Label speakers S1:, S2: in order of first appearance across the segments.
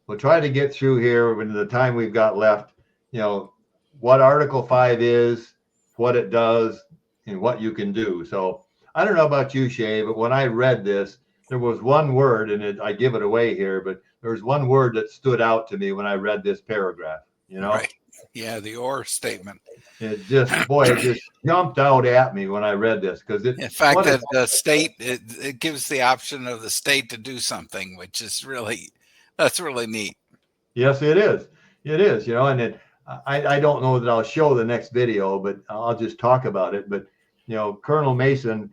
S1: we'll try to get through here in the time we've got left, what Article 5 is, what it does, and what you can do. So I don't know about you, Shea, but when I read this, there was one word, and I give it away here, but there was one word that stood out to me when I read this paragraph,
S2: Right. Yeah, the or statement.
S1: It just jumped out at me when I read this because
S2: in fact that the state it gives the option of the state to do something, which is that's really neat.
S1: Yes, it is. It is, and I don't know that I'll show the next video, but I'll just talk about it. But Colonel Mason,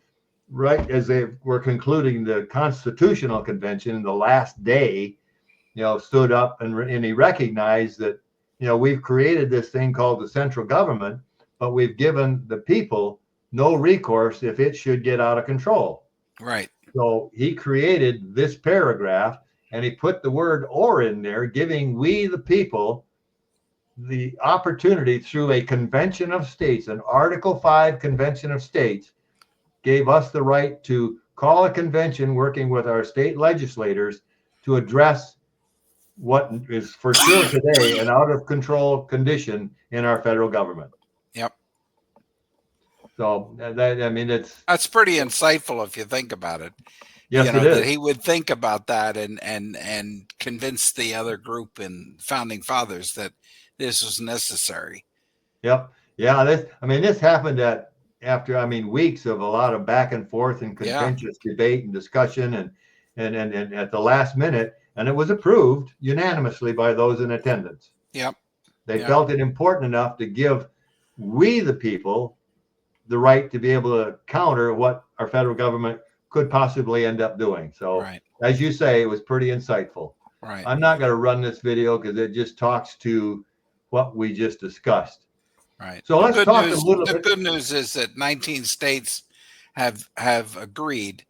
S1: right as they were concluding the Constitutional Convention, the last day, stood up and he recognized that we've created this thing called the central government, but we've given the people no recourse if it should get out of control.
S2: Right.
S1: So he created this paragraph and he put the word or in there, giving we the people the opportunity through a convention of states, an Article 5 convention of states, gave us the right to call a convention working with our state legislators to address what is for sure today an out of control condition in our federal government.
S2: Yep.
S1: So that's
S2: pretty insightful if you think about it.
S1: Yes, it is.
S2: That he would think about that and convince the other group and founding fathers that this was necessary.
S1: Yep. Yeah. This happened after weeks of a lot of back and forth and contentious debate and discussion and at the last minute. And it was approved unanimously by those in attendance.
S2: Yep.
S1: They felt it important enough to give we the people the right to be able to counter what our federal government could possibly end up doing. So, As you say, it was pretty insightful.
S2: Right.
S1: I'm not going to run this video because it just talks to what we just discussed.
S2: Right.
S1: So let's talk a little bit.
S2: The good news is that 19 states have agreed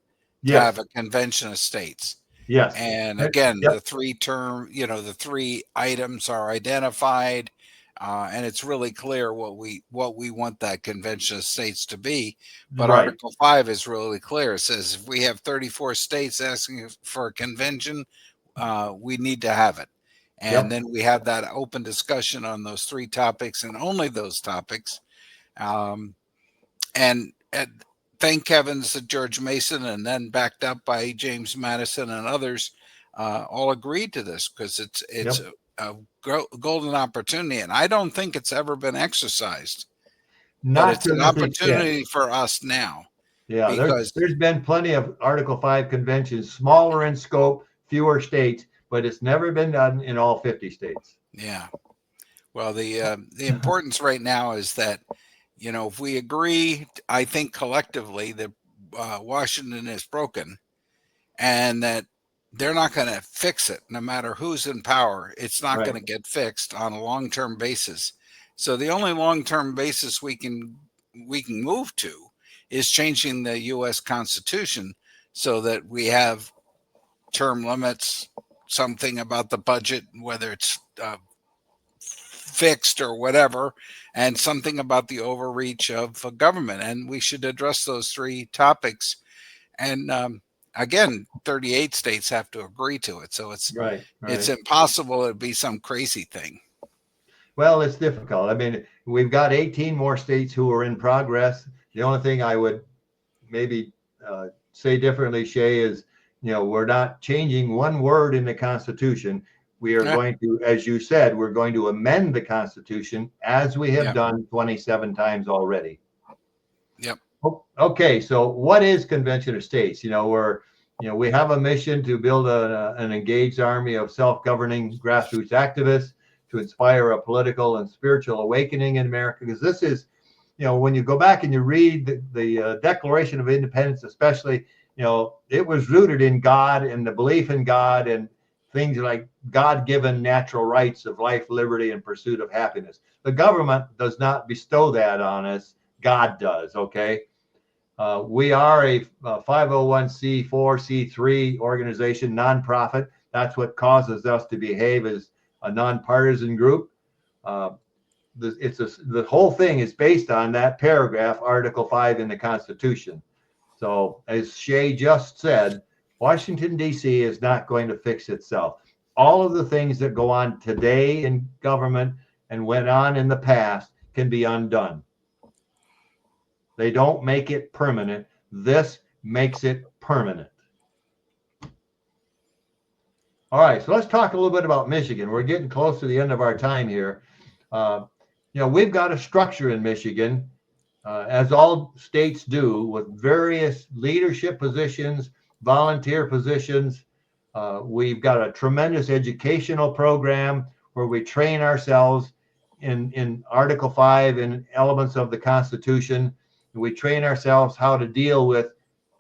S2: to have a convention of states.
S1: Yes.
S2: And again, the three items are identified, and it's really clear what we want that convention of states to be. But Article 5 is really clear. It says if we have 34 states asking for a convention, we need to have it. And then we have that open discussion on those three topics and only those topics. Thank heavens that George Mason and then backed up by James Madison and others all agreed to this because it's a golden opportunity. And I don't think it's ever been exercised. But it's an opportunity for us now.
S1: Yeah, because there's been plenty of Article 5 conventions, smaller in scope, fewer states, but it's never been done in all 50 states.
S2: Yeah. Well, the importance right now is that, if we agree, I think collectively that Washington is broken and that they're not going to fix it no matter who's in power. It's not going to get fixed on a long-term basis. So the only long-term basis we can move to is changing the U.S. Constitution so that we have term limits, something about the budget, whether it's fixed or whatever, and something about the overreach of government. And we should address those three topics. And again, 38 states have to agree to it. So it's it's impossible to be some crazy thing.
S1: Well, it's difficult. We've got 18 more states who are in progress. The only thing I would maybe say differently, Shea, is, we're not changing one word in the Constitution. We are going to, as you said, we're going to amend the Constitution as we have done 27 times already.
S2: Yep.
S1: Okay, so what is Convention of States? We have a mission to build an engaged army of self-governing grassroots activists to inspire a political and spiritual awakening in America. Because this is, when you go back and you read the Declaration of Independence, especially, it was rooted in God and the belief in God and things like God-given natural rights of life, liberty, and pursuit of happiness. The government does not bestow that on us. God does, okay? We are a 501c4, C3 organization, nonprofit. That's what causes us to behave as a non-partisan group. The whole thing is based on that paragraph, Article 5 in the Constitution. So as Shea just said, Washington, D.C. is not going to fix itself. all of the things that go on today in government and went on in the past can be undone. They don't make it permanent. This makes it permanent. All right, so let's talk a little bit about Michigan. We're getting close to the end of our time here. We've got a structure in Michigan, as all states do, with various leadership positions, volunteer positions. We've got a tremendous educational program where we train ourselves in Article 5 and elements of the Constitution. We train ourselves how to deal with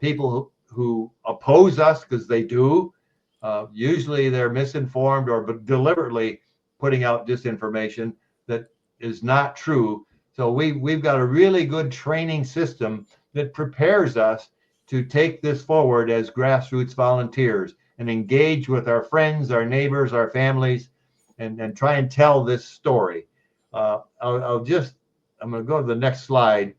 S1: people who oppose us, because they do. Usually they're misinformed or deliberately putting out disinformation that is not true. So we've got a really good training system that prepares us to take this forward as grassroots volunteers and engage with our friends, our neighbors, our families, and try and tell this story. I'm going to go to the next slide.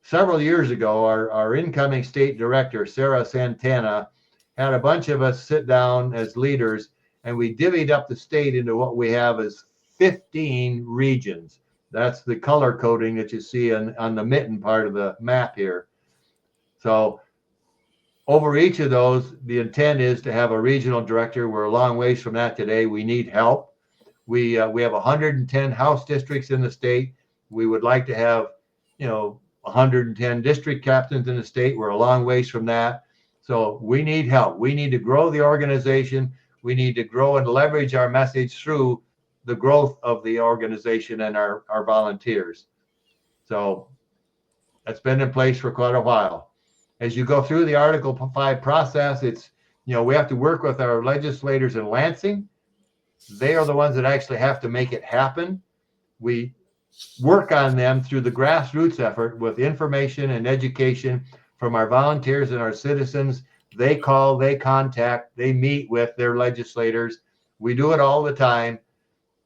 S1: Several years ago, our incoming state director, Sarah Santana, had a bunch of us sit down as leaders, and we divvied up the state into what we have as 15 regions. That's the color coding that you see on the mitten part of the map here. So over each of those, the intent is to have a regional director. We're a long ways from that today. We need help. We have 110 House districts in the state. We would like to have, 110 district captains in the state. We're a long ways from that. So we need help. We need to grow the organization. We need to grow and leverage our message through the growth of the organization and our volunteers. So that's been in place for quite a while. As you go through the Article 5 process, we have to work with our legislators in Lansing. They are the ones that actually have to make it happen. We work on them through the grassroots effort with information and education from our volunteers and our citizens. They call, they contact, they meet with their legislators. We do it all the time,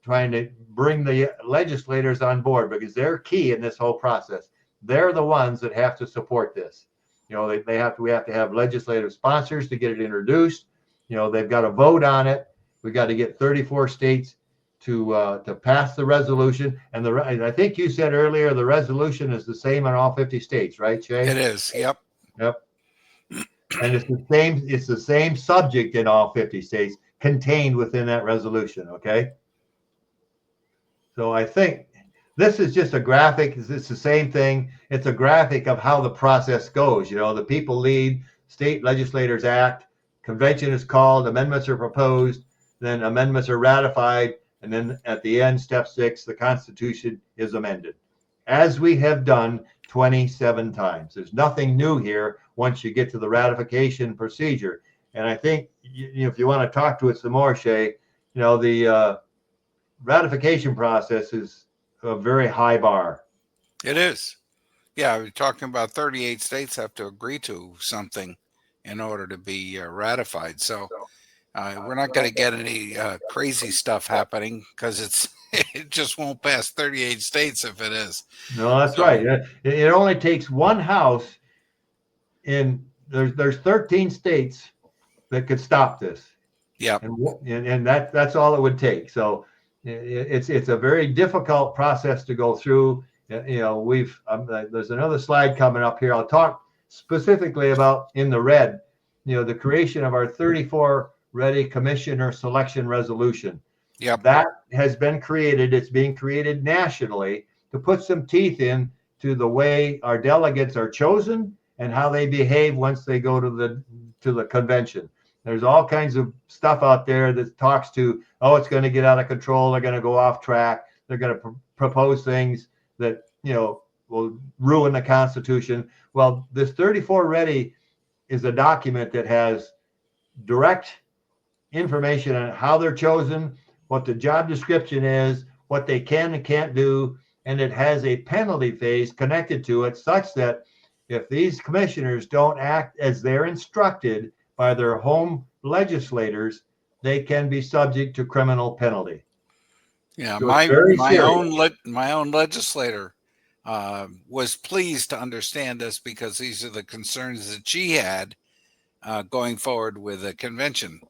S1: trying to bring the legislators on board because they're key in this whole process. They're the ones that have to support this. We have to have legislative sponsors to get it introduced. They've got to vote on it. We've got to get 34 states to pass the resolution. And I think you said earlier the resolution is the same in all 50 states, right, Shea?
S2: It is. Yep.
S1: And it's the same subject in all 50 states contained within that resolution. Okay. So I think this is just a graphic. It's the same thing. It's a graphic of how the process goes. The people lead, state legislators act, convention is called, amendments are proposed, then amendments are ratified, and then at the end, step 6, the Constitution is amended, as we have done 27 times. There's nothing new here once you get to the ratification procedure. And I think if you want to talk to it some more, Shea, the ratification process is a very high bar.
S2: It is. Yeah, we're talking about 38 states have to agree to something in order to be ratified. So we're not going to get any crazy stuff happening because it just won't pass 38 states if it is.
S1: No, that's right. It only takes one house there's 13 states that could stop this.
S2: Yeah.
S1: And that's all it would take. So it's a very difficult process to go through. There's another slide coming up here. I'll talk specifically about in the red, the creation of our 34 ready commissioner selection resolution.
S2: Yeah.
S1: That has been created. It's being created nationally to put some teeth in to the way our delegates are chosen and how they behave once they go to the convention. There's all kinds of stuff out there that talks to, it's going to get out of control. They're going to go off track. They're going to propose things that, will ruin the Constitution. Well, this 34 Ready is a document that has direct information on how they're chosen, what the job description is, what they can and can't do, and it has a penalty phase connected to it such that if these commissioners don't act as they're instructed by their home legislators, they can be subject to criminal penalty.
S2: Yeah,
S1: so
S2: my own legislator was pleased to understand this because these are the concerns that she had going forward with the convention.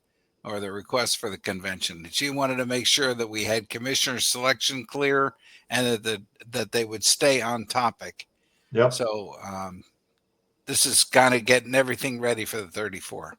S2: or the request for the convention. She wanted to make sure that we had commissioner selection clear and that they would stay on topic.
S1: Yep.
S2: So this is kind of getting everything ready for the 34.